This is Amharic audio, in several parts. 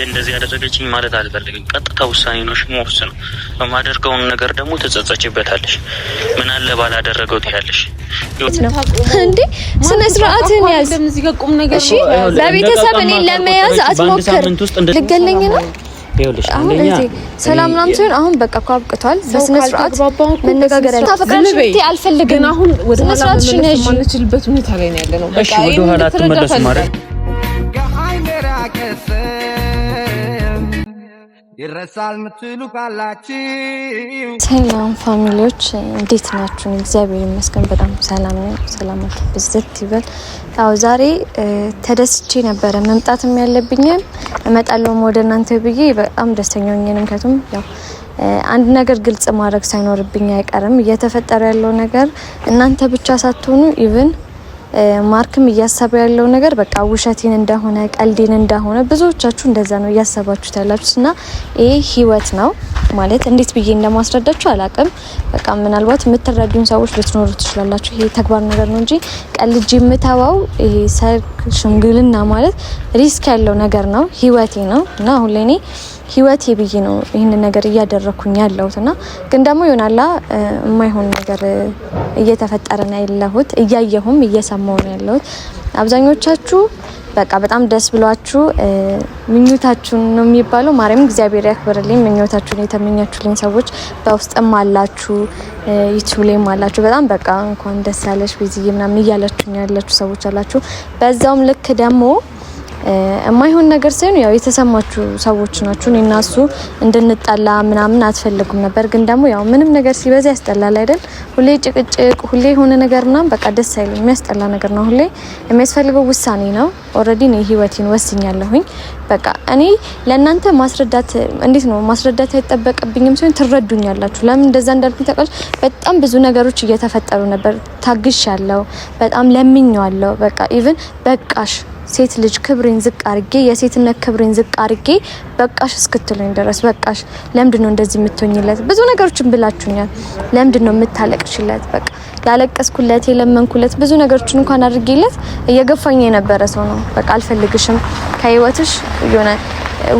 እንደዚህ ያደረገችኝ ማለት አልፈልግም። ቀጥታ ውሳኔ ነው ሽሞስ ነው በማደርገው ነገር ደግሞ ተጸጸችበታለሽ። ምን አለ ባላደረገው ትያለሽ እንዴ? ስነ ስርዓትን ያዝ። እሺ በቤተሰብ እኔ ለመያዝ አትሞክር። ልገለኝ ነው ሰላም ናምቱን አሁን በቃ አብቅቷል። በስነ ስርዓት መነጋገር አለ። ታፈቅራለሽ እንዴ? አልፈልግም። አሁን ወደ ኋላ ማንችልበት ሁኔታ ላይ ነው ያለነው። በቃ ወደ ኋላ ተመለስ ማለት ይረሳል ምትሉ ካላችሁ ሰላም ፋሚሊዎች እንዴት ናችሁ? እግዚአብሔር ይመስገን በጣም ሰላም ነኝ። ሰላማችሁ ብዝት ይበል። ያው ዛሬ ተደስቼ ነበረ መምጣትም ያለብኝ እመጣለሁ ወደ እናንተ ብዬ በጣም ደስተኛ ነኝ። ምክንያቱም ያው አንድ ነገር ግልጽ ማድረግ ሳይኖርብኝ አይቀርም። እየተፈጠረ ያለው ነገር እናንተ ብቻ ሳትሆኑ ኢቭን ማርክም እያሰበ ያለው ነገር በቃ ውሸቴን እንደሆነ ቀልዴን እንደሆነ ብዙዎቻችሁ እንደዛ ነው እያሰባችሁት ያላችሁና ይሄ ህይወት ነው ማለት እንዴት ብዬ እንደማስረዳችሁ አላቅም። በቃ ምናልባት የምትረዱኝ ሰዎች ልትኖሩ ትችላላችሁ። ይሄ ተግባር ነገር ነው እንጂ ቀልጄ የምታዋው ይሄ ሰርግ ሽምግልና ማለት ሪስክ ያለው ነገር ነው። ህይወቴ ነው እና አሁን ላይ እኔ ህይወቴ ብዬ ነው ይሄን ነገር እያደረኩኝ ያለሁትና ግን ደግሞ ይሆናላ የማይሆን ነገር እየተፈጠረ ነው ያለሁት እያየሁም እየሰማሁ ነው ያለሁት። አብዛኞቻችሁ በቃ በጣም ደስ ብሏችሁ ምኞታችሁን ነው የሚባለው ማርያም እግዚአብሔር ያክብርልኝ። ምኞታችሁን የተመኛችሁልኝ ሰዎች በውስጥም አላችሁ ዩቲዩብም አላችሁ። በጣም በቃ እንኳን ደስ ያለሽ ቤዝዬ ምናምን እያላችሁ ያላችሁ ሰዎች አላችሁ። በዛውም ልክ ደግሞ የማይሆን ነገር ሳይሆን ያው የተሰማችሁ ሰዎች ናችሁ። እኔና እሱ እንድንጣላ ምናምን አትፈልጉም ነበር። ግን ደግሞ ያው ምንም ነገር ሲበዛ ያስጠላል አይደል? ሁሌ ጭቅጭቅ፣ ሁሌ የሆነ ነገር ምናምን በቃ ደስ አይልም። የሚያስጠላ ነገር ነው። ሁሌ የሚያስፈልገው ውሳኔ ነው። ኦሬዲ ነው ህይወቴን ወስኛለሁኝ። በቃ እኔ ለእናንተ ማስረዳት እንዴት ነው ማስረዳት አይጠበቅብኝም ሲሆን ትረዱኛላችሁ። ለምን እንደዛ እንዳልኩኝ ታውቃለች። በጣም ብዙ ነገሮች እየተፈጠሩ ነበር። ታግሻለሁ፣ በጣም ለምኜዋለሁ። በቃ ኢቭን በቃሽ ሴት ልጅ ክብሬን ዝቅ አርጌ የሴትነት ክብሬን ዝቅ አርጌ በቃሽ እስክትሉኝ ድረስ በቃሽ ለምንድነው እንደዚህ የምትሆኝለት ብዙ ነገሮችን ብላችሁኛል። ለምንድነው የምታለቅሽለት? በቃ ያለቀስኩለት የለመንኩለት ብዙ ነገሮችን እንኳን አድርጌለት እየገፋኝ የነበረ ሰው ነው። በቃ አልፈልግሽም ከህይወትሽ የሆነ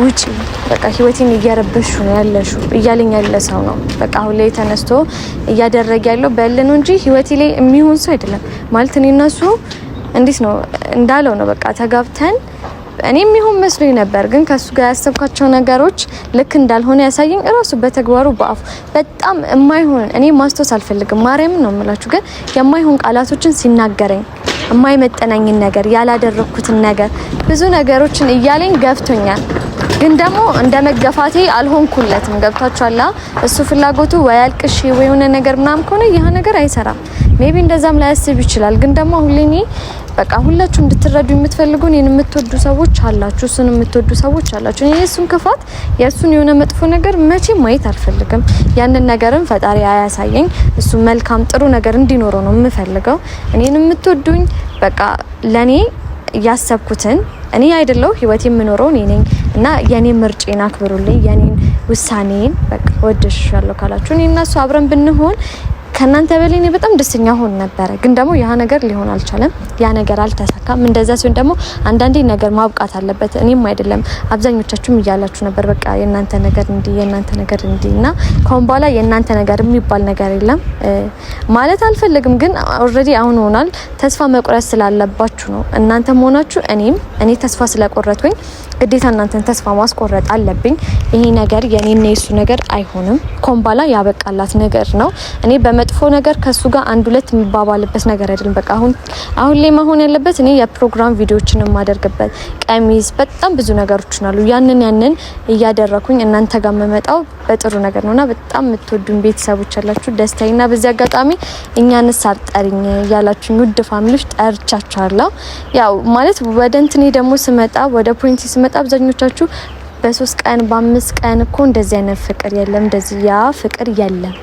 ውጪ በቃ ህይወቴን እያረበሹ ነው ያለሽው እያለኝ ያለ ሰው ነው። በቃ አሁን ላይ ተነስቶ እያደረገ ያለው በእልህ ነው እንጂ ህይወቴ ላይ የሚሆን ሰው አይደለም ማለት እኔና እሱ እንዴት ነው እንዳለው ነው። በቃ ተጋብተን እኔም ይሁን መስሎኝ ነበር። ግን ከሱ ጋር ያሰብካቸው ነገሮች ልክ እንዳልሆነ ያሳየኝ እራሱ በተግባሩ በአፉ በጣም የማይሆን እኔ ማስታወስ አልፈልግም ማርያም ነው የምላችሁ። ግን የማይሆን ቃላቶችን ሲናገረኝ የማይመጠናኝን ነገር ያላደረኩትን ነገር ብዙ ነገሮችን እያለኝ ገፍቶኛል። ግን ደግሞ እንደመገፋቴ አልሆንኩለትም። ገብታችኋል? እሱ ፍላጎቱ ወይ አልቅሽ ወይ የሆነ ነገር ምናም ከሆነ ያ ነገር አይሰራም። ሜቢ እንደዛም ላያስብ ይችላል። ግን ደግሞ ሁሌኒ በቃ ሁላችሁ እንድትረዱ የምትፈልጉ እኔን የምትወዱ ሰዎች አላችሁ፣ እሱን የምትወዱ ሰዎች አላችሁ። እኔ የሱን ክፋት የሱን የሆነ መጥፎ ነገር መቼም ማየት አልፈልግም። ያንን ነገርም ፈጣሪ አያሳየኝ። እሱ መልካም ጥሩ ነገር እንዲኖረው ነው የምፈልገው። እኔን የምትወዱኝ በቃ ለኔ ያሰብኩትን እኔ አይደለው ህይወት የምኖረው እኔ ነኝ እና የኔ ምርጫን አክብሩልኝ። የኔን ውሳኔን በቃ ወድሻለሁ ካላችሁ እኔና እሱ አብረን ብንሆን ከናንተ በላይ እኔ በጣም ደስተኛ ሆን ነበር። ግን ደግሞ ያ ነገር ሊሆን አልቻለም። ያ ነገር አልተሳካም። እንደዛ ሲሆን ደግሞ አንዳንዴ ነገር ማብቃት አለበት። እኔም አይደለም አብዛኞቻችሁም እያላችሁ ነበር በቃ የናንተ ነገር እንዲ የናንተ ነገር እንዲና ከአሁን በኋላ የናንተ ነገር የሚባል ነገር የለም ማለት አልፈልግም። ግን ኦሬዲ አሁን ሆናል። ተስፋ መቁረጥ ስላለባችሁ ነው እናንተም ሆናችሁ እኔ ተስፋ ስለቆረጥኩኝ ግዴታ እናንተን ተስፋ ማስቆረጥ አለብኝ። ይሄ ነገር የኔና የሱ ነገር አይሆንም። ኮምባላ ያበቃላት ነገር ነው። እኔ በመጥፎ ነገር ከሱ ጋር አንድ ሁለት የሚባባልበት ነገር አይደለም። በቃ አሁን ላይ መሆን ያለበት እኔ የፕሮግራም ቪዲዮዎችን ማደርግበት ቀሚስ በጣም ብዙ ነገሮች አሉ። ያንን እያደረኩኝ እናንተ ጋር መመጣው በጥሩ ነገር ነውና በጣም የምትወዱኝ ቤተሰቦች አላችሁ። ደስታዬና በዚህ አጋጣሚ እኛን ሳርጠሪኝ ያላችሁ ውድ ፋሚሊዎች ጠርቻችኋለሁ። ያው ማለት ወደ እንትኔ ደግሞ ስመጣ ወደ ፖይንት ስመጣ አብዛኞቻችሁ በ3 ቀን በ5 ቀን እኮ እንደዚህ አይነት ፍቅር የለም እንደዚህ ያ ፍቅር የለም።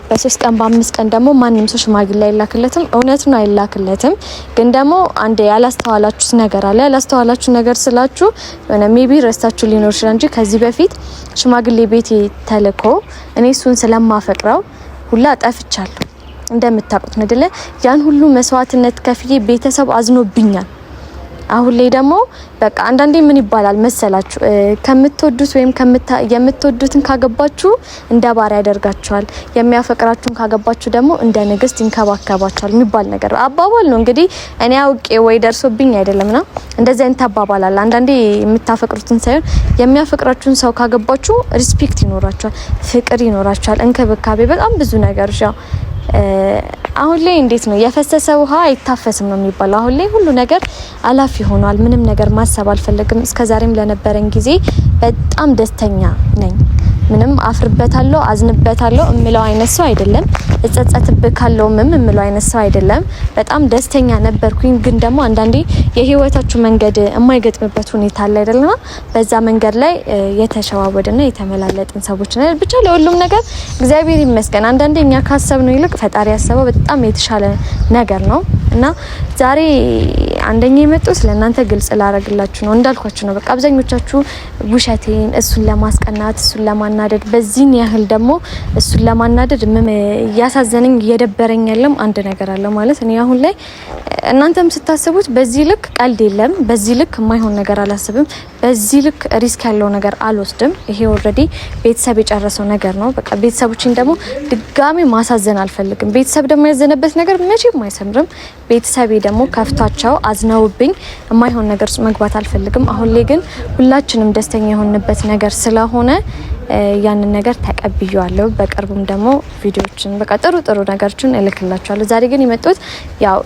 በ3 ቀን በ5 ቀን ደግሞ ማንንም ሰው ሽማግሌ አይላክለትም። እውነት ነው አይላክለትም። ግን ደግሞ አንድ ያላስተዋላችሁት ነገር አለ። ያላስተዋላችሁ ነገር ስላችሁ የሆነ ሜቢ ረስታችሁ ሊኖር ይችላል እንጂ ከዚህ በፊት ሽማግሌ ቤት ተልኮ እኔ እሱን ስለማፈቅረው ሁላ ጠፍቻለሁ። እንደምታውቁት ነው አይደለ? ያን ሁሉ መስዋዕትነት ከፍዬ ቤተሰብ አዝኖብኛል። አሁን ላይ ደግሞ በቃ አንዳንዴ ምን ይባላል መሰላችሁ ከምትወዱት ወይም የምትወዱትን ካገባችሁ እንደ ባሪያ ያደርጋችኋል፣ የሚያፈቅራችሁን ካገባችሁ ደግሞ እንደ ንግስት ይንከባከባችኋል የሚባል ነገር አባባል ነው። እንግዲህ እኔ አውቄ ወይ ደርሶብኝ አይደለምና እንደዚህ አይነት አባባል አለ። አንዳንዴ የምታፈቅሩትን ሳይሆን የሚያፈቅራችሁን ሰው ካገባችሁ ሪስፔክት ይኖራችኋል፣ ፍቅር ይኖራችኋል፣ እንክብካቤ፣ በጣም ብዙ ነገር ያው አሁን ላይ እንዴት ነው የፈሰሰ ውሃ አይታፈስም ነው የሚባለው። አሁን ላይ ሁሉ ነገር አላፊ ሆኗል። ምንም ነገር ማሰብ አልፈልግም። እስከዛሬም ለነበረን ጊዜ በጣም ደስተኛ ነኝ። ምንም አፍርበታለሁ አዝንበታለሁ እምለው አይነት ሰው አይደለም። እጸጸትብካለሁ እምለው አይነት ሰው አይደለም። በጣም ደስተኛ ነበርኩኝ። ግን ደግሞ አንዳንዴ የህይወታችሁ መንገድ የማይገጥምበት ሁኔታ አለ አይደልና በዛ መንገድ ላይ የተሸዋወደና የተመላለጥን ሰዎች ነን። ብቻ ለሁሉም ነገር እግዚአብሔር ይመስገን። አንዳንዴ እኛ ካሰብነው ይልቅ ፈጣሪ ያሰበው በጣም የተሻለ ነገር ነው እና ዛሬ አንደኛ የመጡት ለእናንተ ግልጽ ላረግላችሁ ነው። እንዳልኳችሁ ነው። በቃ አብዛኞቻችሁ ውሸቴን እሱን ለማስቀናት እሱን ለማናደድ በዚህን ያህል ደግሞ እሱን ለማናደድ ያሳዘነኝ እየደበረኝ ያለም አንድ ነገር አለ ማለት እኔ አሁን ላይ እናንተም ስታስቡት በዚህ ልክ ቀልድ የለም። በዚህ ልክ የማይሆን ነገር አላስብም። በዚህ ልክ ሪስክ ያለው ነገር አልወስድም። ይሄ ኦልሬዲ ቤተሰብ የጨረሰው ነገር ነው። በቃ ቤተሰቦችን ደግሞ ድጋሚ ማሳዘን አልፈልግም። ቤተሰብ ደግሞ ያዘነበት ነገር መቼም አይሰምርም። ቤተሰቤ ደግሞ ከፍቷቸው አዝነውብኝ የማይሆን ነገር ውስጥ መግባት አልፈልግም። አሁን ላይ ግን ሁላችንም ደስተኛ የሆንበት ነገር ስለሆነ ያንን ነገር ተቀብያለሁ። በቅርቡም ደግሞ ቪዲዮዎችን በቃ ጥሩ ነገሮችን እልክላችኋለሁ። ዛሬ ግን የመጡት ያው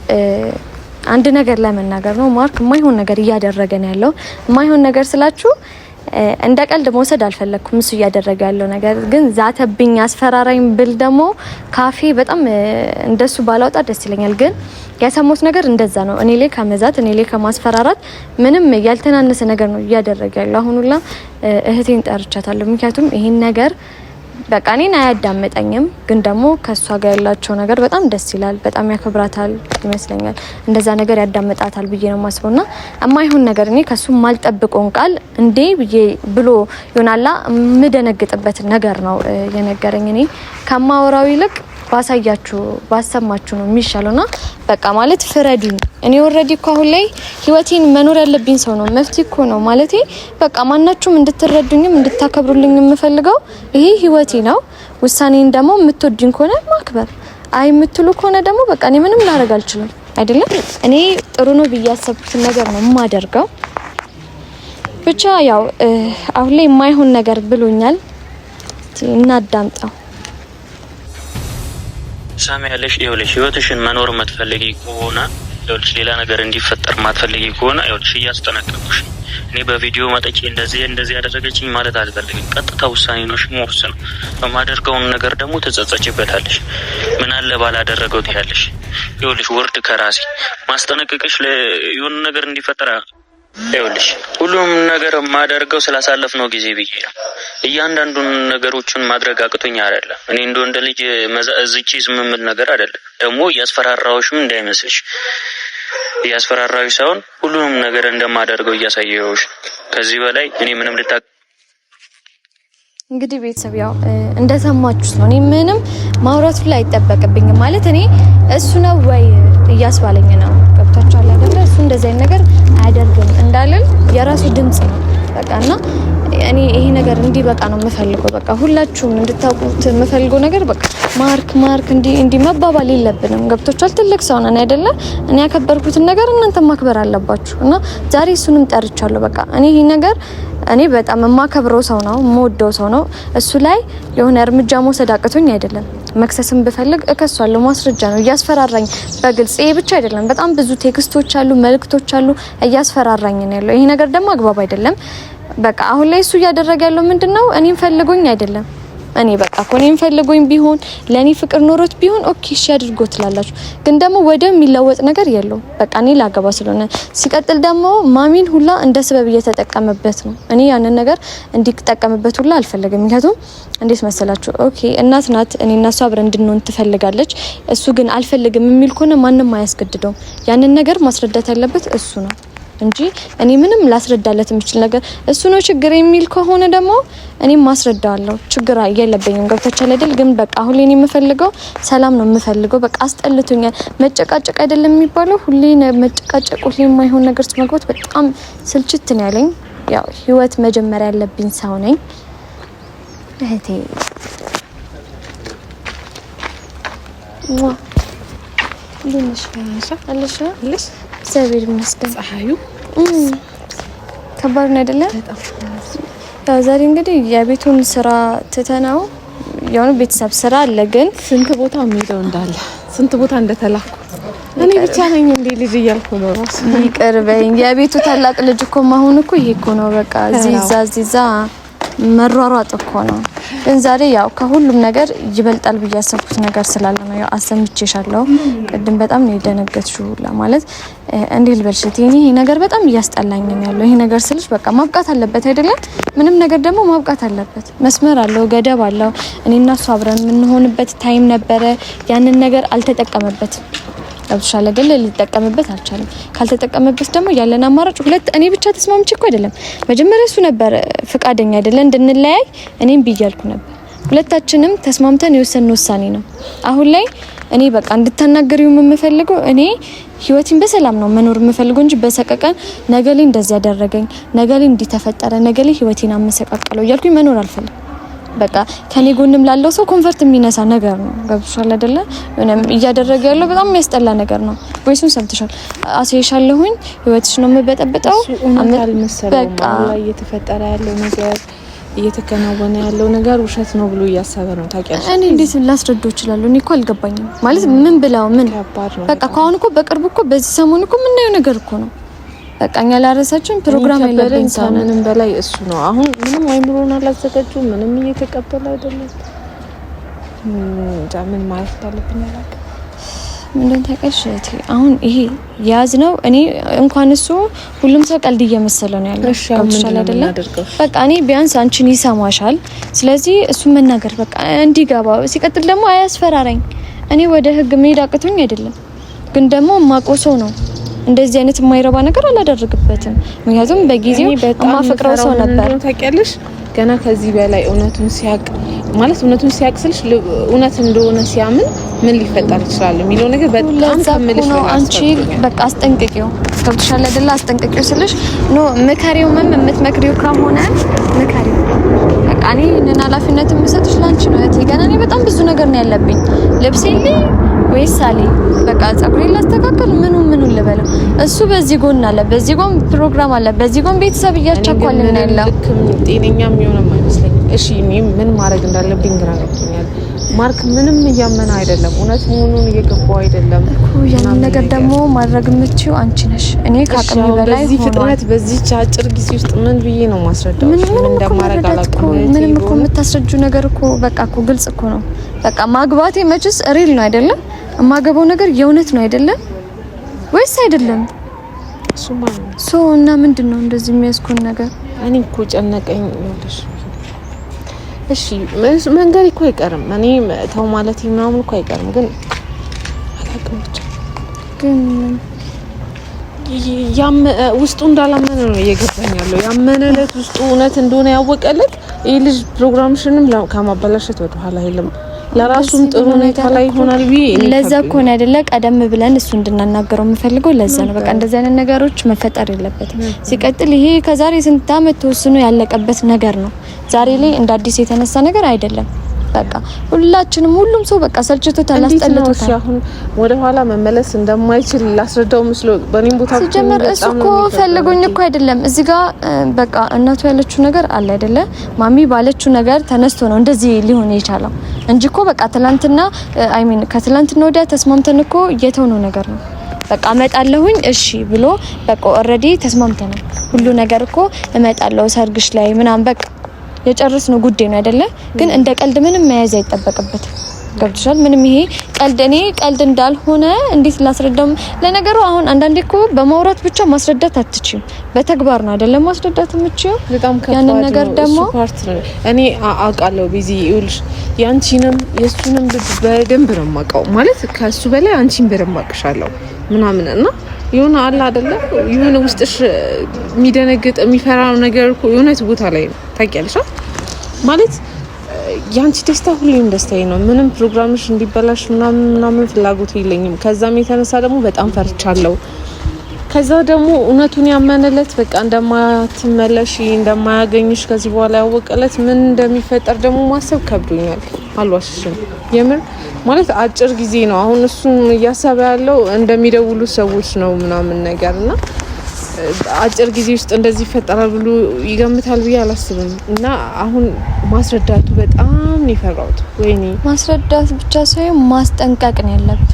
አንድ ነገር ለመናገር ነው። ማርክ የማይሆን ነገር እያደረገ ነው ያለው። የማይሆን ነገር ስላችሁ እንደ ቀልድ መውሰድ አልፈለኩም። እሱ እያደረገ ያለው ነገር ግን ዛተብኝ፣ አስፈራራኝ ብል ደግሞ ካፌ በጣም እንደሱ ባላውጣ ደስ ይለኛል። ግን ያሰሙት ነገር እንደዛ ነው። እኔ ላይ ከመዛት እኔ ላይ ከማስፈራራት ምንም ያልተናነሰ ነገር ነው እያደረገ ያለው። አሁን ሁላ እህቴን ጠርቻታለሁ። ምክንያቱም ይሄን ነገር በቃ እኔን አያዳምጠኝም፣ ግን ደግሞ ከሷ ጋር ያላቸው ነገር በጣም ደስ ይላል። በጣም ያከብራታል ይመስለኛል። እንደዛ ነገር ያዳምጣታል ብዬ ነው ማስበውና የማይሆን ነገር እኔ ከሱ ማልጠብቀውን ቃል እንዴ ብሎ ይሆናላ የምደነግጥበት ነገር ነው የነገረኝ። እኔ ከማወራው ይልቅ ባሳያችሁ ባሰማችሁ ነው የሚሻለውና በቃ ማለት ፍረዱኝ። እኔ ኦሬዲ እኮ አሁን ላይ ህይወቴን መኖር ያለብኝ ሰው ነው። መፍትሄ እኮ ነው ማለቴ በቃ ማናችሁም እንድትረዱኝም እንድታከብሩልኝ የምፈልገው ይሄ ህይወቴ ነው። ውሳኔን ደግሞ የምትወዱኝ ከሆነ ማክበር፣ አይ የምትሉ ከሆነ ደግሞ በቃ እኔ ምንም ላደርግ አልችልም አይደለም። እኔ ጥሩ ነው ብዬ ያሰብኩትን ነገር ነው የማደርገው። ብቻ ያው አሁን ላይ የማይሆን ነገር ብሎኛል። እናዳምጣው። ሰማያለሽ ይኸውልሽ ህይወትሽን መኖር የምትፈልጊ ከሆነ ይኸውልሽ ሌላ ነገር እንዲፈጠር ማትፈልጊ ከሆነ ይኸውልሽ እያስጠነቀቅኩሽ እኔ በቪዲዮ መጥቼ እንደዚህ ያደረገችኝ ማለት አልፈልግም። ቀጥታ ውሳኔ ነው የምወስነው። በማደርገውን ነገር ደግሞ ተጸጸችበታለሽ። ምን አለ ባላደረገው ትያለሽ። ይኸውልሽ ወርድ ከራሴ ማስጠነቀቅሽ ለየሆነ ነገር እንዲፈጠር ይኸውልሽ ሁሉም ነገር ማደርገው ስላሳለፍነው ጊዜ ብዬ ነው። እያንዳንዱን ነገሮችን ማድረግ አቅቶኝ አይደለም። እኔ እንደ ልጅ እዚች ዝምምል ነገር አይደለም። ደግሞ እያስፈራራሁሽም እንዳይመስልሽ። እያስፈራራሁሽ ሳይሆን ሁሉንም ነገር እንደማደርገው እያሳየሁሽ። ከዚህ በላይ እኔ ምንም እንግዲህ ቤተሰብ ያው እንደሰማችሁት ነው። እኔ ምንም ማውራቱ ላይ አይጠበቅብኝም ማለት እኔ እሱ ነው ወይ እያስባለኝ ነው። ገብታችኋል አይደል? እሱ እንደዚህ አይነት ነገር አያደርግም እንዳልል የራሱ ድምጽ ነው በቃና እኔ ይሄ ነገር እንዲህ በቃ ነው የምፈልገው። በቃ ሁላችሁም እንድታውቁት የምፈልገው ነገር በቃ ማርክ እንዲህ መባባል የለብንም። ገብቶቻል? ትልቅ ሰው ነን አይደለ? እኔ ያከበርኩትን ነገር እናንተ ማክበር አለባችሁ እና ዛሬ እሱንም ጠርቻለሁ። በቃ እኔ ይሄ ነገር እኔ በጣም የማከብረው ሰው ነው፣ የምወደው ሰው ነው። እሱ ላይ የሆነ እርምጃ መውሰድ አቅቶኝ አይደለም። መክሰስም ብፈልግ እከሷለሁ። ማስረጃ ነው እያስፈራራኝ በግልጽ። ይሄ ብቻ አይደለም፣ በጣም ብዙ ቴክስቶች አሉ፣ መልእክቶች አሉ። እያስፈራራኝ ነው ያለው። ይሄ ነገር ደግሞ አግባብ አይደለም። በቃ አሁን ላይ እሱ እያደረገ ያለው ምንድነው? እኔም ፈልጎኝ አይደለም። እኔ በቃ እኔም ፈልጎኝ ቢሆን ለኔ ፍቅር ኖሮት ቢሆን ኦኬ እሺ አድርጎ ትላላችሁ። ግን ደግሞ ወደ የሚለወጥ ነገር የለው። በቃ እኔ ላገባ ስለሆነ ሲቀጥል ደግሞ ማሚን ሁላ እንደ ስበብ እየተጠቀመበት ነው። እኔ ያንን ነገር እንዲጠቀምበት ሁላ አልፈልግም። ምክንያቱም እንዴት መሰላችሁ? ኦኬ እናት ናት፣ እኔ እና እሷ አብረን እንድንሆን ትፈልጋለች። እሱ ግን አልፈልግም የሚል ከሆነ ማንም አያስገድደውም። ያንን ነገር ማስረዳት ያለበት እሱ ነው። እንጂ እኔ ምንም ላስረዳለት የምችል ነገር እሱ ነው ችግር የሚል ከሆነ ደግሞ እኔም ማስረዳዋለሁ። ችግር የለብኝም። ገብቶሻል አይደል? ግን በቃ ሁሌ እኔ የምፈልገው ሰላም ነው የምፈልገው። በቃ አስጠልቶኛል። መጨቃጨቅ አይደለም የሚባለው ሁሌ መጨቃጨቅ፣ ሁሌ የማይሆን ነገር ውስጥ መግባት በጣም ስልችት ነው ያለኝ። ያው ህይወት መጀመሪያ ያለብኝ ሰው ነኝ እህቴ። ልንሽ አለሽ አለሽ እግዚአብሔር ይመስገን። ፀሐዩ ከባድ ነው አይደለ? በጣም ዛሬ እንግዲህ የቤቱን ስራ ትተናው የሆነ ቤተሰብ ስራ አለ። ግን ስንት ቦታ ሄደው እንዳለ ስንት ቦታ እንደተላኩ እኔ ብቻ ነኝ እንዴ ልጅ እያልኩ ነው ራሱ። ይቅርበኝ። የቤቱ ታላቅ ልጅ እኮ ማሁን እኮ ይሄ እኮ ነው በቃ ዚዛ መሯሯጥ እኮ ነው። ግን ዛሬ ያው ከሁሉም ነገር ይበልጣል ብዬ ያሰብኩት ነገር ስላለ ነው። ያው አሰምቼሻለሁ። ቅድም በጣም ነው የደነገጥሽው ማለት እንዴ ልበልሽ ይሄ ነገር በጣም እያስጠላኝ ነው ያለው። ይሄ ነገር ስልሽ በቃ ማብቃት አለበት አይደለም? ምንም ነገር ደግሞ ማብቃት አለበት። መስመር አለው፣ ገደብ አለው። እኔና እሱ አብረን የምንሆንበት ታይም ነበረ። ያንን ነገር አልተጠቀመበትም። አብሻለ ገለ ሊጠቀምበት አልቻለም። ካልተጠቀመበት ደግሞ ያለን አማራጭ ሁለት እኔ ብቻ ተስማምቼ እኮ አይደለም። መጀመሪያ እሱ ነበር ፍቃደኛ አይደለም እንድንለያይ፣ እኔም ብያልኩ ነበር። ሁለታችንም ተስማምተን የወሰንነው ውሳኔ ነው። አሁን ላይ እኔ በቃ እንድታናገሪው የምፈልገው እኔ ህይወቴን በሰላም ነው መኖር የምፈልገው እንጂ በሰቀቀን ነገሌ እንደዚህ ያደረገኝ፣ ነገሌ እንዲተፈጠረ፣ ነገሌ ህይወቴን አመሰቃቀለው እያልኩኝ መኖር አልፈልግም። በቃ ከኔ ጎንም ላለው ሰው ኮንፈርት የሚነሳ ነገር ነው። ገብቶሻል አይደለ? ምንም እያደረገ ያለው በጣም የሚያስጠላ ነገር ነው። ወይሱን ሰምተሻል? አሳይሻለሁኝ ህይወትሽ ነው የምበጠብጠው። በቃ እየተፈጠረ ያለው ነገር እየተከናወነ ያለው ነገር ውሸት ነው ብሎ እያሰበ ነው። ታውቂያለሽ? እኔ እንዴት ላስረዳው እችላለሁ? እኔ እኮ አልገባኝም ማለት ምን ብለው ምን በቃ ከአሁን እኮ በቅርቡ እኮ በዚህ ሰሞን እኮ የምናየው ነገር እኮ ነው። በቃ እኛ ላረሳችን ፕሮግራም ያለብን ሰው ምንም በላይ እሱ ነው። አሁን ምንም አይምሮና አላዘጋጁም። ምንም እየተቀበለ አይደለም። ምን ማለት እንዳለብኝ አላውቅም። ምንድን ታውቂያለሽ እህቴ? አሁን ይሄ ያዝ ነው። እኔ እንኳን እሱ ሁሉም ሰው ቀልድ እየመሰለ ነው ያለው። ገብቶሻል አይደለ? በቃ እኔ ቢያንስ አንቺን ይሰማሻል። ስለዚህ እሱ መናገር በቃ እንዲገባ። ሲቀጥል ደግሞ አያስፈራራኝ። እኔ ወደ ህግ መሄድ አቅቶኝ አይደለም፣ ግን ደግሞ ማቆሶ ነው እንደዚህ አይነት የማይረባ ነገር አላደረግበትም። ምክንያቱም በጊዜው ማፈቅረው ሰው ነበር። ታውቂያለሽ? ገና ከዚህ በላይ እውነቱን ሲያቅ ማለት እውነቱን ሲያቅ ስልሽ እውነት እንደሆነ ሲያምን ምን ሊፈጠር ይችላል የሚለው ነገር በጣም ከምልሽ ነው። አንቺ በቃ አስጠንቅቂው። ገብቶሻል አይደለ? አስጠንቅቂው ስልሽ ኖ ምከሪው። የምትመክሪው ከሆነ ምከሪው። በቃ እኔ እነና ኃላፊነት የምሰጥሽ ላንቺ ነው እህቴ። ገና እኔ በጣም ብዙ ነገር ነው ያለብኝ። ልብሴን ወይስ ሳሌ በቃ ጸጉሬን ላስተካከል ምኑን ልበለው። እሱ በዚህ ጎን አለ፣ በዚህ ጎን ፕሮግራም አለ፣ በዚህ ጎን ቤተሰብ እያቻኳልን ነው ያለው። ጤነኛም የሚሆነው አይመስለኝም። እሺ እኔ ምን ማድረግ እንዳለብኝ ግራ ገብቶኛል። ማርክ ምንም እያመነ አይደለም፣ እውነት መሆኑን እየገባው አይደለም እኮ። ያንን ነገር ደግሞ ማድረግ የምትችይው አንቺ ነሽ። እኔ ከአቅሜ በላይ በዚህ ፍጥነት በዚህ አጭር ጊዜ ውስጥ ምን ብዬ ነው ማስረዳው? ምን እንደማደርግ አላውቅም። ምንም እኮ የምታስረጁ ነገር እኮ በቃ እኮ ግልጽ እኮ ነው። በቃ ማግባቴ መችስ ሪል ነው አይደለም? የማገባው ነገር የእውነት ነው አይደለም ወይስ አይደለም? እና ምንድነው እንደዚህ የሚያስኮን ነገር? እኔ እኮ ጨነቀኝ ይኸውልሽ። እሺ መንገድ እኮ አይቀርም። እኔ ተው ማለት ምናምን እኮ አይቀርም። ግን አላውቅም ብቻ ግን ውስጡ እንዳላመነ ነው እየገባኝ ያለው። ያመነለት ውስጡ እውነት እንደሆነ ያወቀለት ይሄ ልጅ ፕሮግራምሽንም ከማበላሸት ወደ ኋላ አይልም። ለራሱም ጥሩ ሁኔታ ላይ ይሆናል ብዬ ለዛ እኮ ነው አይደለ? ቀደም ብለን እሱ እንድናናገረው የምፈልገው ለዛ ነው። በቃ እንደዚህ አይነት ነገሮች መፈጠር የለበትም። ሲቀጥል ይሄ ከዛሬ ስንት ዓመት ተወስኖ ያለቀበት ነገር ነው። ዛሬ ላይ እንደ አዲስ የተነሳ ነገር አይደለም። በቃ ሁሉም ሰው በቃ ሰልችቶታል፣ አስጠልቶታል። አሁን ወደ ኋላ መመለስ እንደማይችል ላስረዳው መስሎ በኔም ቦታ ሲጀመር እሱ እኮ ፈልጎኝ እኮ አይደለም። እዚህ ጋር በቃ እናቱ ያለችው ነገር አለ አይደለ? ማሚ ባለችው ነገር ተነስቶ ነው እንደዚህ ሊሆን የቻለው እንጂ እኮ በቃ ትላንትና ከትላንትና ወዲያ ተስማምተን እኮ የተውነው ነገር ነው። በቃ እመጣለሁኝ እሺ ብሎ በቃ ኦሬዲ ተስማምተናል። ሁሉ ነገር እኮ እመጣለሁ ሰርግሽ ላይ ምናምን በቃ የጨረስነው ጉዳይ ነው አይደለ? ግን እንደ ቀልድ ምንም መያዝ አይጠበቅበትም። ገብቶሻል? ምንም ይሄ ቀልድ እንዳልሆነ እንዴት ላስረዳም? ለነገሩ አሁን አንዳንዴ እኮ በማውራት ብቻ ማስረዳት አትችይም፣ በተግባር ነው አይደለም ማስረዳት የምትችይው። ያንን ነገር ደግሞ እኔ አውቃለሁ። ቢዚ ይውልሽ ያንቺንም የሱንም በደንብ ነው የማውቀው። ማለት ከሱ በላይ አንቺን በደንብ አውቅሻለሁ ምናምን እና የሆነ አለ አይደለ የሆነ ውስጥሽ የሚደነግጥ የሚፈራው ነገር እኮ የሆነ ቦታ ላይ ነው ታውቂያለሽ ማለት ያንቺ ደስታ ሁሌም ደስታዬ ነው ምንም ፕሮግራምሽ እንዲበላሽ ምናምን ፍላጎት የለኝም ከዛም የተነሳ ደግሞ በጣም ፈርቻለሁ ከዛ ደግሞ እውነቱን ያመነለት በቃ እንደማትመለሺ እንደማያገኝሽ ከዚህ በኋላ ያወቀለት ምን እንደሚፈጠር ደግሞ ማሰብ ከብዶኛል አልዋሽሽም የምር ማለት አጭር ጊዜ ነው አሁን እሱም እያሰበ ያለው እንደሚደውሉ ሰዎች ነው ምናምን ነገርና አጭር ጊዜ ውስጥ እንደዚህ ይፈጠራል ብሎ ይገምታል ብዬ አላስብም እና አሁን ማስረዳቱ በጣም ነው የፈራሁት ወይኔ ማስረዳት ብቻ ሳይሆን ማስጠንቀቅ ነው ያለብን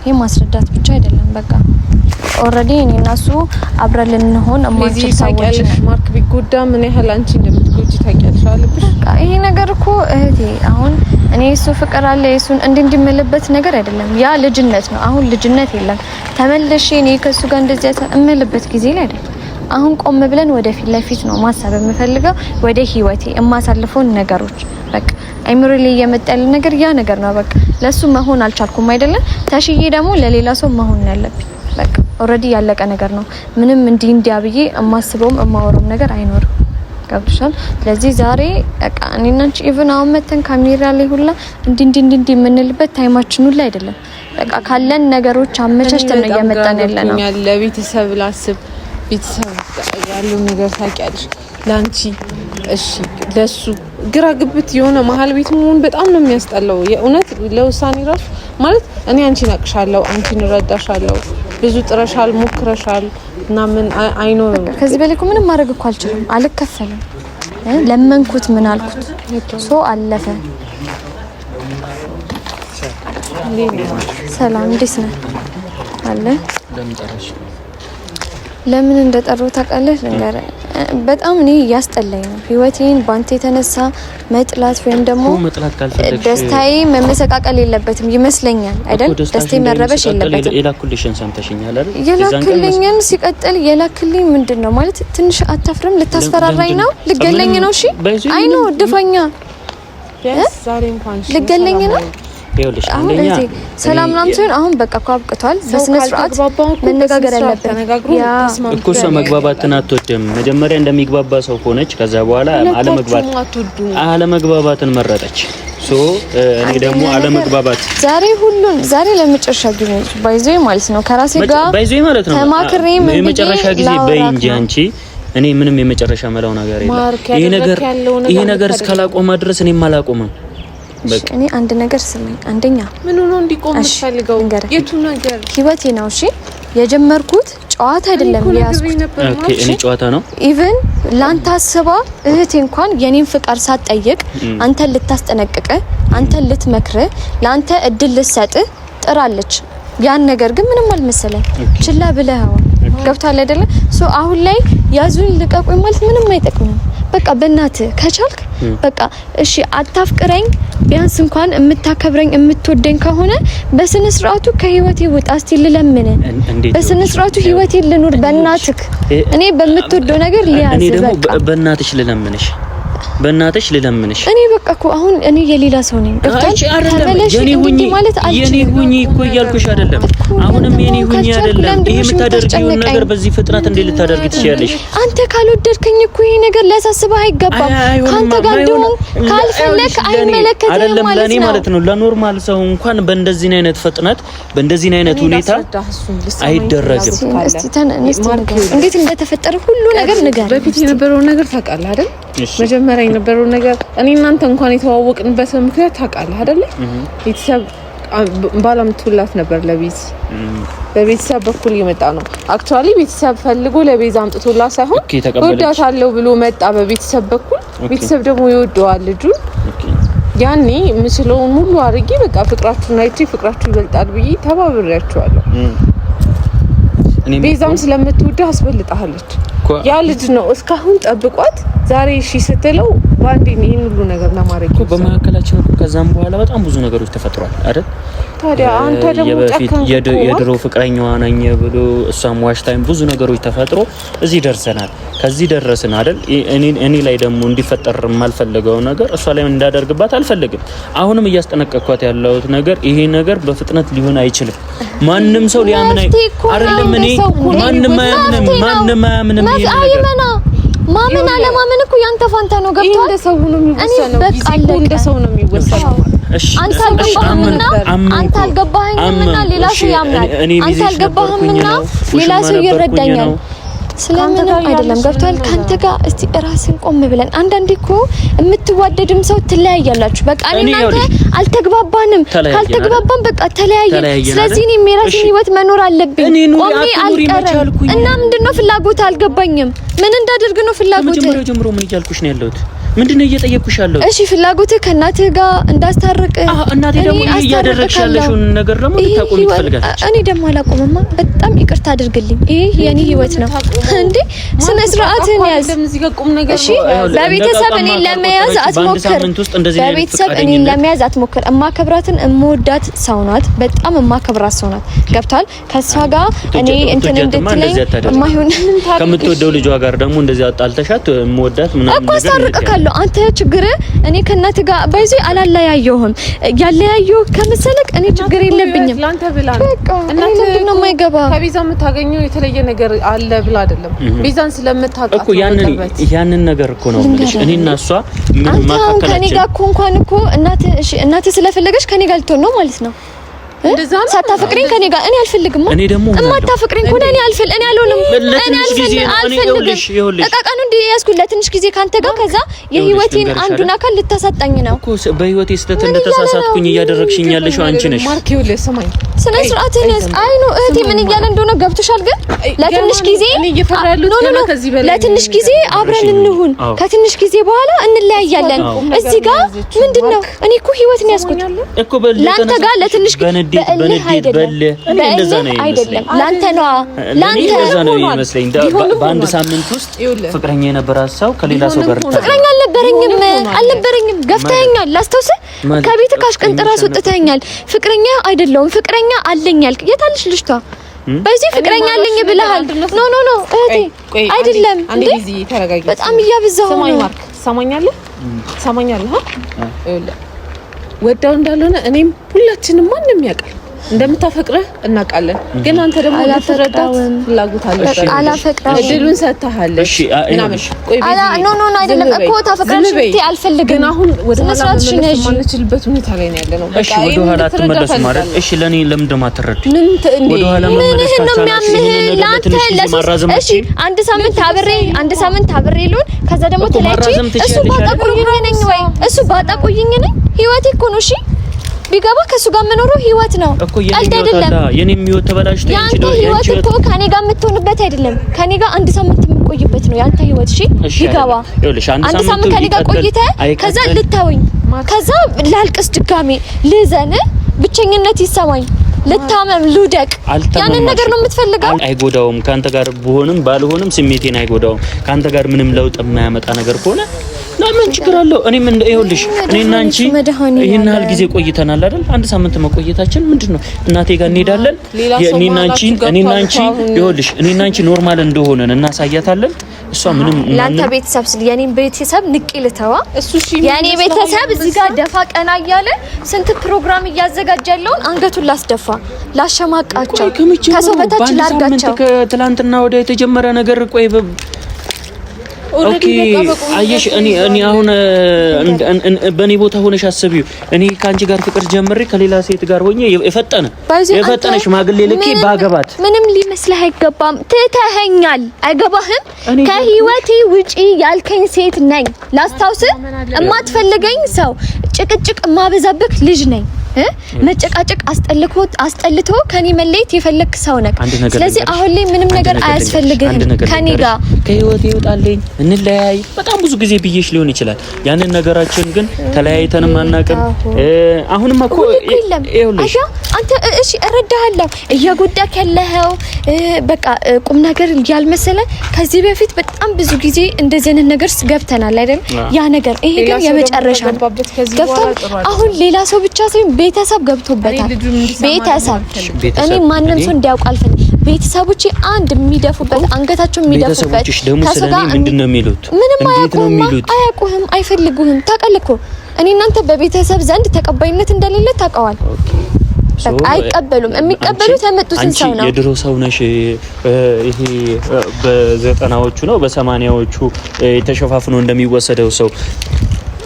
ይሄ ማስረዳት ብቻ አይደለም በቃ ኦሬዲ እኔና እሱ አብረን ልንሆን አማንቺ ታውቂያለሽ ማርክ ቢጎዳ ምን ያህል አንቺ እንደምትጎጂ ታውቂያለሽ አለብሽ ይሄ ነገር እኮ እህቴ አሁን እኔ እሱ ፍቅር አለ እሱን እንድንመለበት ነገር አይደለም ያ ልጅነት ነው አሁን ልጅነት የለም ተመልሼ እኔ ከሱ ጋር እንደዚህ እመለበት ጊዜ ላይ አይደለም አሁን ቆም ብለን ወደፊት ለፊት ነው ማሰብ የምፈልገው ወደ ህይወቴ እማሳልፈውን ነገሮች በቃ አይምሮ ላይ የመጣል ነገር ያ ነገር ነው በቃ ለሱ መሆን አልቻልኩም አይደለም ተሽዬ ደግሞ ለሌላ ሰው መሆን ያለብኝ በቃ ኦሬዲ ያለቀ ነገር ነው ምንም እንዲያብዬ እማስበውም እማወራውም ነገር አይኖርም ገብቶሻል ስለዚህ ዛሬ በቃ እኔና አንቺ ኢቭን አሁን መተን ካሜራ ላይ ሁላ እንዲ የምንልበት ታይማችን ሁላ አይደለም በቃ ካለን ነገሮች አመቻችተን ነው እየመጣን ያለነው ለቤተሰብ ላስብ ቤተሰብ ያለው ነገር ታውቂያለሽ ላንቺ እሺ ለሱ ግራ ግብት የሆነ መሀል ቤት መሆን በጣም ነው የሚያስጠላው የእውነት ለውሳኔ ራሱ ማለት እኔ አንቺን አቅሻለሁ አንቺን ረዳሻለሁ ብዙ ጥረሻል ሞክረሻል እና ምን አይኖ ከዚህ በላይ ምንም ማድረግ እኮ አልችልም አልከፈልም ለመንኩት ምን አልኩት ሶ አለፈ ሰላም እንዴት ነህ አለ ለምን እንደጠራው ታውቃለህ ልንገር በጣም እኔ ያስጠላኝ ነው ህይወቴን ባንተ የተነሳ መጥላት ወይም ደግሞ ደስታዬ መመሰቃቀል የለበትም ይመስለኛል አይደል ደስታዬ መረበሽ የለበትም የላኩልሽን ሰምተሽኛል አይደል የላክልኝን ሲቀጥል የላክልኝ ምንድነው ማለት ትንሽ አታፍርም ልታስፈራራኝ ነው ልገለኝ ነው እሺ አይ ነው ድፈኛ ዛሬ እንኳን ልገለኝ ነው ይኸውልሽ አንደኛ ሰላም ናምሰን አሁን በቃ አብቅቷል በስነ ስርዓት መነጋገር ያለብን ያ እኮ ሰው መግባባትን አትወድም መጀመሪያ እንደሚግባባ ሰው ሆነች ከዛ በኋላ አለመግባባትን መረጠች ሶ እኔ ደግሞ አለመግባባት ዛሬ ለመጨረሻ ጊዜ ባይዘይ ማለት ነው ከራሴ ጋር ባይዘይ ማለት ነው ተማክሬ ምን የመጨረሻ ጊዜ በይ እንጂ አንቺ እኔ ምንም የመጨረሻ መላው ነገር የለም ይሄ ነገር እስካላቆማ ድረስ እኔም አላቆምም እኔ አንድ ነገር ስለኝ አንደኛ ምን ሆኖ እንዲቆም ፈልገው የቱ ነገር ህይወቴ ነው እሺ የጀመርኩት ጨዋታ አይደለም ያስኩት ኦኬ እኔ ጨዋታ ነው ኢቭን ላንተ አስባ እህቴ እንኳን የኔን ፍቃድ ሳትጠይቅ አንተ ልታስጠነቅቀ አንተ ልትመክረ ላንተ እድል ልትሰጥ ጥራለች ያን ነገር ግን ምንም አልመሰለኝ ችላ ብለህ ገብቷል አይደለ ሶ አሁን ላይ ያዙኝ ልቀቁኝ ማለት ምንም አይጠቅምም በቃ በእናት ከቻልክ በቃ እሺ አታፍቅረኝ ቢያንስ እንኳን የምታከብረኝ የምትወደኝ ከሆነ በስነ ስርዓቱ ከህይወቴ ውጣ እስቲ ልለምን በስነ ስርዓቱ ህይወቴ ልኑር በእናትክ እኔ በምትወደው ነገር ሊያዝ እኔ ደግሞ በእናትሽ ልለምንሽ እኔ በቃ እኮ አሁን እኔ የሌላ ሰው ነኝ ተመለሽ እንዴ ማለት የኔ ሁኚ እኮ እያልኩሽ አይደለም አሁንም የኔ ሁኚ አይደለም ይሄ የምታደርጊው ነገር በዚህ ፍጥነት እንዴ ልታደርጊ ትችያለሽ አንተ ካልወደድከኝ እኮ ይሄ ነገር ሊያሳስብህ አይገባም ካንተ ጋር እንደው ካልፈለክ አይመለከትም አይደለም ለኔ ማለት ነው ለኖርማል ሰው እንኳን በእንደዚህ አይነት ፍጥነት በእንደዚህ አይነት ሁኔታ አይደረግም እስቲ እንዴት እንደተፈጠረ ሁሉ ነገር ንገር በፊት የነበረው ነገር ታውቃለህ አይደል መጀመሪያ የነበረው ነገር እኔ እናንተ እንኳን የተዋወቅንበት ምክንያት ታውቃለህ አይደል ቤተሰብ ባላምቱላት ነበር ለቤዝ በቤተሰብ በኩል የመጣ ነው አክቹአሊ ቤተሰብ ፈልጎ ለቤዝ አምጥቶላት ሳይሆን ወዳታለው ብሎ መጣ በቤተሰብ በኩል ቤተሰብ ደግሞ ይወደዋል ልጁ ያኔ ምስለውን ሙሉ አድርጌ በቃ ፍቅራችሁን አይቼ ፍቅራችሁ ይበልጣል ብዬ ተባብሬያቸዋለሁ ቤዛም ስለምትወድ አስበልጣለች ያ ልጅ ነው እስካሁን ጠብቋት ዛሬ እሺ ስትለው ባንዴ ይሄን ሁሉ ነገር ለማድረግ እኮ በመካከላችን ከዛም በኋላ በጣም ብዙ ነገሮች ተፈጥሯል አይደል ታዲያ አንተ ደግሞ ጨከንክ የድሮ ፍቅረኛዋ ነኝ ብሎ እሷም ዋሽታይም ብዙ ነገሮች ተፈጥሮ እዚህ ደርሰናል ከዚህ ደረስን አይደል እኔ ላይ ደግሞ እንዲፈጠር የማልፈልገው ነገር እሷ ላይ እንዳደርግባት አልፈልግም አሁንም እያስጠነቀቅኳት ያለሁት ነገር ይሄ ነገር በፍጥነት ሊሆን አይችልም ማንም ሰው ሊያምነኝ አይደለም እኔ ማንም አያምንም ማመን አለማመን እኮ ያንተ ፋንታ ነው ገብቷል እንደ ሰው ነው የሚወሰነው ጊዜ እንደ ሰው ነው የሚወሰነው አንተ አልገባህምና ሌላ ሰው ያምናል አንተ አልገባህምና ሌላ ሰው ይረዳኛል ስለምን አይደለም ገብቷል ካንተ ጋር እስቲ ራስን ቆም ብለን አንዳንዴ እኮ የምትዋደድም ሰው ትለያያላችሁ በቃ እናንተ አልተግባባንም ካልተግባባን በቃ ተለያየን ስለዚህ እኔ የራሴን ህይወት መኖር አለብኝ ቆሜ አልቀረም እና ምንድነው ፍላጎት አልገባኝም ምን እንዳደርግ ነው ፍላጎት ጀምሮ ምን ይያልኩሽ ነው ያለሁት ምንድነው እየጠየቅኩሽ ያለው እሺ ፍላጎትህ ከእናትህ ጋር እንዳስታርቅ እናቴ ደግሞ እያደረግሽ ያለሽውን ነገር ደግሞ ልታቆም ትፈልጋለች እኔ ደግሞ አላቆምማ በጣም ይቅርታ አድርግልኝ ይሄ የኔ ህይወት ነው እንዴ ስነ ስርዓትን ያዝ እሺ በቤተሰብ እኔን ለመያዝ አትሞክር በቤተሰብ እኔን ለመያዝ አትሞክር እማከብራትን እምወዳት ሰው ናት በጣም እማከብራት ሰው ናት ገብቷል ከሷ ጋር እኔ እንትን እንድትለኝ ማይሆን ከምትወደው ልጇ ጋር ደግሞ እንደዚህ አጣልተሻት እምወዳት ምናምን ነገር አንተ ችግር እኔ ከእናትህ ጋር ባይዚ አላላያየሁም ያለያየሁ ከመሰለክ እኔ ችግር የለብኝም ላንተ ብላ እናትህ ነው የማይገባ ከቤዛ የምታገኘው የተለየ ነገር አለ ብላ አይደለም ቤዛን ስለምታውቃት እኮ ያንን ነገር እኮ ነው ማለት እኔና እሷ ምን ማካከላችን ከኔ ጋር እንኳን እኮ እናትህ ስለፈለገች ከኔ ጋር ልትሆን ነው ማለት ነው እንደዛም ሳታፈቅሪኝ ከኔ ጋር እኔ አልፈልግም እኔ ደግሞ እማታፈቅሪኝ ኮኔ እኔ አልሆንም እኔ አልፈልግም ተቃቃኑ እንደ ያስኩት ለትንሽ ጊዜ ካንተ ጋር ከዛ የህይወቴን አንዱን አካል ልታሳጣኝ ነው እኮ በህይወቴ ስተት እንደተሳሳትኩኝ እያደረግሽኝ ያለሽው አንቺ ነሽ ማርክ ይኸውልህ ስማኝ ስነ ስርዓትን ያዝ አይ ነው እህቴ ምን እያለ እንደሆነ ገብቶሻል ግን ለትንሽ ጊዜ ለትንሽ ጊዜ አብረን እንሁን ከትንሽ ጊዜ በኋላ እንለያያለን እዚህ ጋር ምንድነው እኔ እኮ ህይወትን ያስኩት እኮ ላንተ ጋር ለትንሽ በንዴት እኔ እንደዛ ነው አይደለም ላንተ እንደዛ ነው ይመስለኝ በአንድ ሳምንት ውስጥ ፍቅረኛ የነበረ ሰው ከሌላ ሰው ጋር ፍቅረኛ አልነበረኝም ገፍተኸኛል ላስታውስ ከቤት ካሽቀንጥራ አስወጥተኸኛል ፍቅረኛ አይደለም ፍቅረኛ አለኝ ያልክ የታልሽ ልጅቷ በዚህ ፍቅረኛ አለኝ ብለሃል ኖ እህቴ አይደለም እንዴ በጣም እያበዛው ነው ሰማኛለህ ወዳው እንዳልሆነ እኔም ሁላችንም ማንንም ያውቃል እንደምታፈቅረህ እናውቃለን ግን አንተ ደግሞ ለተረዳት ፍላጎት አለሽ አላፈቅራም እድሉን ሰጥተሃል እሺ ቆይ ኖ አይደለም እኮ ታፈቅራለሽ እንዴ አልፈልግም ግን አሁን ወደ ኋላ ማንችልበት ሁኔታ ላይ ነው ያለነው እሺ ወደ ኋላ ተመለስ ማለት እሺ ለኔ ለምን ደማትረዱ ወደ ኋላ መመለስ ካልቻለሽ እሺ አንድ ሳምንት አብሬ ሉን ከዛ ደግሞ ተለያይቼ እሱ ባጣቆይኝ ነኝ ህይወቴ እኮ ነው እሺ ቢገባ ከሱ ጋር መኖረው ህይወት ነው አይደለም የኔም ህይወት ተበላሽቶ ያንተ ህይወት እኮ ከኔ ጋር የምትሆንበት አይደለም ከኔ ጋር አንድ ሳምንት የምቆይበት ነው ያንተ ህይወት እሺ ቢገባ አንድ ሳምንት ከኔ ጋር ቆይተህ ከዛ ልታወኝ ከዛ ላልቅስ ድጋሜ ልዘን ብቸኝነት ይሰማኝ ልታመም ልውደቅ ያንን ነገር ነው የምትፈልገው አይጎዳውም ካንተ ጋር ብሆንም ባልሆንም ስሜቴን አይጎዳውም ካንተ ጋር ምንም ለውጥ የማያመጣ ነገር ከሆነ ለምን ችግር አለው እኔ ምን ይኸውልሽ እኔና አንቺ ይሄን ያህል ጊዜ ቆይተናል አይደል አንድ ሳምንት መቆየታችን ምንድነው እናቴ ጋር እንሄዳለን እኔና አንቺ ይኸውልሽ እኔና አንቺ ኖርማል እንደሆነን እናሳያታለን እሷ ምንም ላንተ ቤተሰብ ስለ የኔን ቤተሰብ ንቅልተዋ እሱ የኔ ቤተሰብ እዚህ ጋር ደፋ ቀና እያለ ስንት ፕሮግራም እያዘጋጀለው አንገቱን ላስደፋ ላሸማቃቸው ከሰው በታች ላርጋቸው ከትላንትና ወደ የተጀመረ ነገር ቆይ ኦኬ አየሽ እኔ አሁን በኔ ቦታ ሆነሽ አስቢው እኔ ካንቺ ጋር ፍቅር ጀምሬ ከሌላ ሴት ጋር ሆኜ የፈጠነ ሽማግሌ ልኬ ባገባት ምንም ሊመስልህ አይገባም ትተኸኛል አይገባህም ከህይወቴ ውጪ ያልከኝ ሴት ነኝ ላስታውስ እማትፈልገኝ ሰው ጭቅጭቅ ማበዛብክ ልጅ ነኝ መጨቃጨቅ አስጠልቶ ከኔ መለየት የፈለክ ሰው ነክ ስለዚህ አሁን ላይ ምንም ነገር አያስፈልግህም ከኔ ጋር ከህይወቴ ይወጣልኝ እንለያይ በጣም ብዙ ጊዜ ብዬሽ ሊሆን ይችላል ያንን ነገራችን ግን ተለያይተንም አናውቅም አሁንም እኮ ይኸውልሽ አንተ እሺ እረዳሃለሁ እየጎዳክ ያለኸው በቃ ቁም ነገር ያልመሰለ ከዚህ በፊት በጣም ብዙ ጊዜ እንደዚህ አይነት ነገር ገብተናል አይደል ያ ነገር ይሄ ግን የመጨረሻ ገብቷል አሁን ሌላ ሰው ብቻ ሳይሆን ቤተሰብ ገብቶበታል ቤተሰብ እኔ ማንንም ሰው እንዲያውቅ አልፈልግም ቤተሰቦቼ አንድ የሚደፉበት አንገታቸው የሚደፉበት ከሰጋ ምንድነው የሚሉት ምንም አያውቁህም አይፈልጉህም ታውቃለህ እኮ እኔ እናንተ በቤተሰብ ዘንድ ተቀባይነት እንደሌለ ታውቀዋል አይቀበሉም። የሚቀበሉት ያመጡትን ሰው ነው። የድሮ ሰው ነሽ። ይሄ በ90ዎቹ ነው በ80ዎቹ የተሸፋፍኖ እንደሚወሰደው ሰው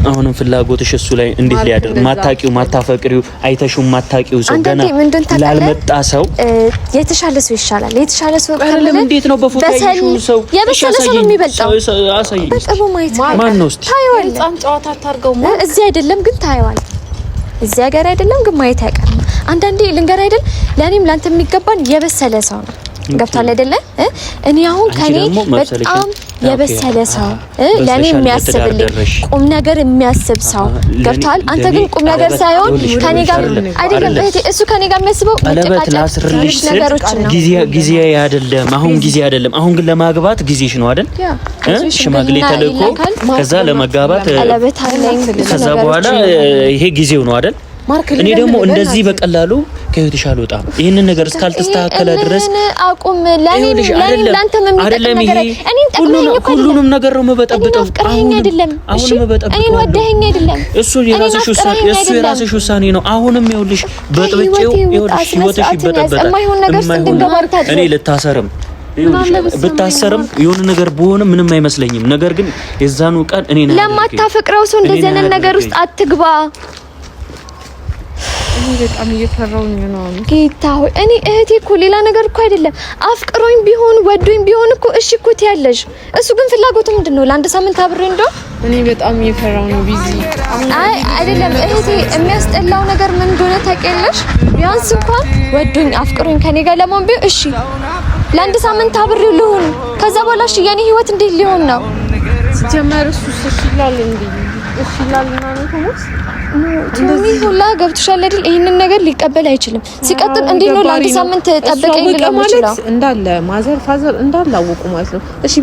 አሁንም ፍላጎትሽ እሱ ላይ እንዴት ሊያደርግ ማታቂው ማታፈቅሪው አይተሽው ማታቂው ሰው ገና ላልመጣ ሰው የተሻለ ሰው ይሻላል። የተሻለ ሰው አይደለም። እንዴት ነው በፎቶ ያይሽው ሰው የበሰለ ሰው የሚበልጠው? አሳይኝ። በቅርቡ ማየት ማን ነው? እስቲ ታይዋለህ። ህፃን ጨዋታ አታርገው። እዚህ አይደለም ግን ታይዋለህ። እዚህ ሀገር አይደለም ግን ማየት አይቀርም። አንዳንዴ ልንገር አይደል ለኔም ላንተ የሚገባን የበሰለ ሰው ነው። ገብቷል አይደለ? እኔ አሁን ከኔ በጣም የበሰለ ሰው ለኔ የሚያስብልኝ ቁም ነገር የሚያስብ ሰው ገብቷል። አንተ ግን ቁም ነገር ሳይሆን ከኔ ጋር አይደለም እህቴ፣ እሱ ከኔ ጋር የሚያስበው ላስርልሽ ነገሮች ነው። ጊዜ አይደለም፣ አሁን ጊዜ አይደለም። አሁን ግን ለማግባት ጊዜሽ ነው አይደል? ሽማግሌ ተልኮ ከዛ ለመጋባት ከዛ በኋላ ይሄ ጊዜው ነው አይደል? እኔ ደግሞ እንደዚህ በቀላሉ ከህይወትሽ አልወጣም። ይሄንን ነገር እስካልተስተካከለ ድረስ አቁም። ለኔ ላንተ የሚጠቅም ነገር ሁሉንም ነገር ነው መበጠብጠው። አሁን አይደለም እሺ፣ እኔ ወደኸኝ አይደለም። እሱ የራስሽ ውሳኔ ነው። አሁንም ይኸውልሽ በጥብጬው ይኸውልሽ ህይወትሽ ይበጠበጣል። እኔ ልታሰርም ብታሰርም የሆነ ነገር በሆነ ምንም አይመስለኝም። ነገር ግን የዛኑ ቀን እኔ ነኝ ለማታፈቅረው ሰው እንደዚህ አይነት ነገር ውስጥ አትግባ። እኔ በጣም እየፈራሁኝ ነው ጌታ ሆይ። እኔ እህቴ እኮ ሌላ ነገር እኮ አይደለም። አፍቅሮኝ ቢሆን ወዶኝ ቢሆን እኮ እሺ እኮ ትያለሽ። እሱ ግን ፍላጎቱ ምንድነው? ለአንድ ሳምንት አብሬ እንደው እኔ በጣም እየፈራሁኝ ነው ቢዚ። አይ አይደለም እህቴ፣ የሚያስጠላው ነገር ምን እንደሆነ ታውቂያለሽ? ቢያንስ እንኳን ወዶኝ አፍቅሮኝ ከኔ ጋር ለማን ቢሆን እሺ ለአንድ ሳምንት አብሬው ልሁን። ከዛ በኋላ እሺ የኔ ህይወት እንዴት ሊሆን ነው? ሲጀመር እሱ ይላል እንዴ? እሺ ይላልና ነው ተሞስ ቶሚ ሁላ ገብቶሻል አይደል? ይሄንን ነገር ሊቀበል አይችልም። ሲቀጥል እንዴት ነው ለአንድ ሳምንት ጠብቀኝ ልለው ማለት እንዳለ ማዘር ፋዘር እንዳላወቁ ማለት ነው። እሺ